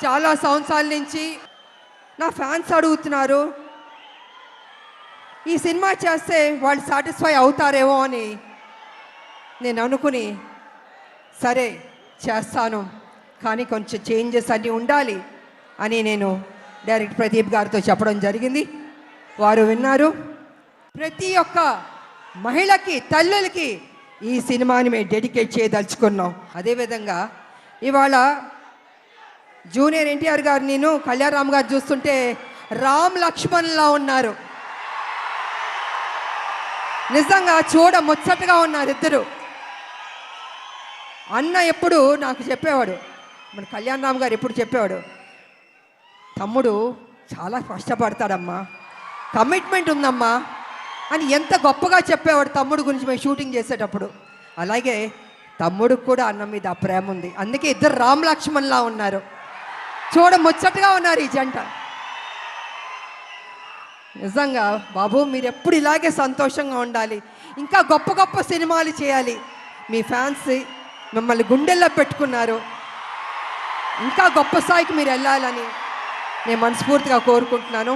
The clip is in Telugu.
చాలా సంవత్సరాల నుంచి నా ఫ్యాన్స్ అడుగుతున్నారు, ఈ సినిమా చేస్తే వాళ్ళు సాటిస్ఫై అవుతారేమో అని నేను అనుకుని సరే చేస్తాను, కానీ కొంచెం చేంజెస్ అన్నీ ఉండాలి అని నేను డైరెక్టర్ ప్రదీప్ గారితో చెప్పడం జరిగింది. వారు విన్నారు. ప్రతి ఒక్క మహిళకి, తల్లులకి ఈ సినిమాని మేము డెడికేట్ చేయదలుచుకున్నాం. అదేవిధంగా ఇవాళ జూనియర్ ఎన్టీఆర్ గారు, నేను కళ్యాణరామ్ గారు చూస్తుంటే రామ్ లక్ష్మణ్లా ఉన్నారు. నిజంగా చూడ ముచ్చటగా ఉన్నారు ఇద్దరు. అన్న ఎప్పుడు నాకు చెప్పేవాడు, మన కళ్యాణరామ్ గారు ఎప్పుడు చెప్పేవాడు, తమ్ముడు చాలా కష్టపడతాడమ్మా, కమిట్మెంట్ ఉందమ్మా అని ఎంత గొప్పగా చెప్పేవాడు తమ్ముడు గురించి మేము షూటింగ్ చేసేటప్పుడు. అలాగే తమ్ముడికి కూడా అన్న మీద ఆ ప్రేమ ఉంది. అందుకే ఇద్దరు రామ్ లక్ష్మణ్లా ఉన్నారు, చూడ ముచ్చటగా ఉన్నారు ఈ జంట. నిజంగా బాబు, మీరు ఎప్పుడు ఇలాగే సంతోషంగా ఉండాలి, ఇంకా గొప్ప గొప్ప సినిమాలు చేయాలి. మీ ఫ్యాన్స్ మిమ్మల్ని గుండెల్లో పెట్టుకున్నారు, ఇంకా గొప్ప స్థాయికి మీరు వెళ్ళాలని నేను మనస్ఫూర్తిగా కోరుకుంటున్నాను.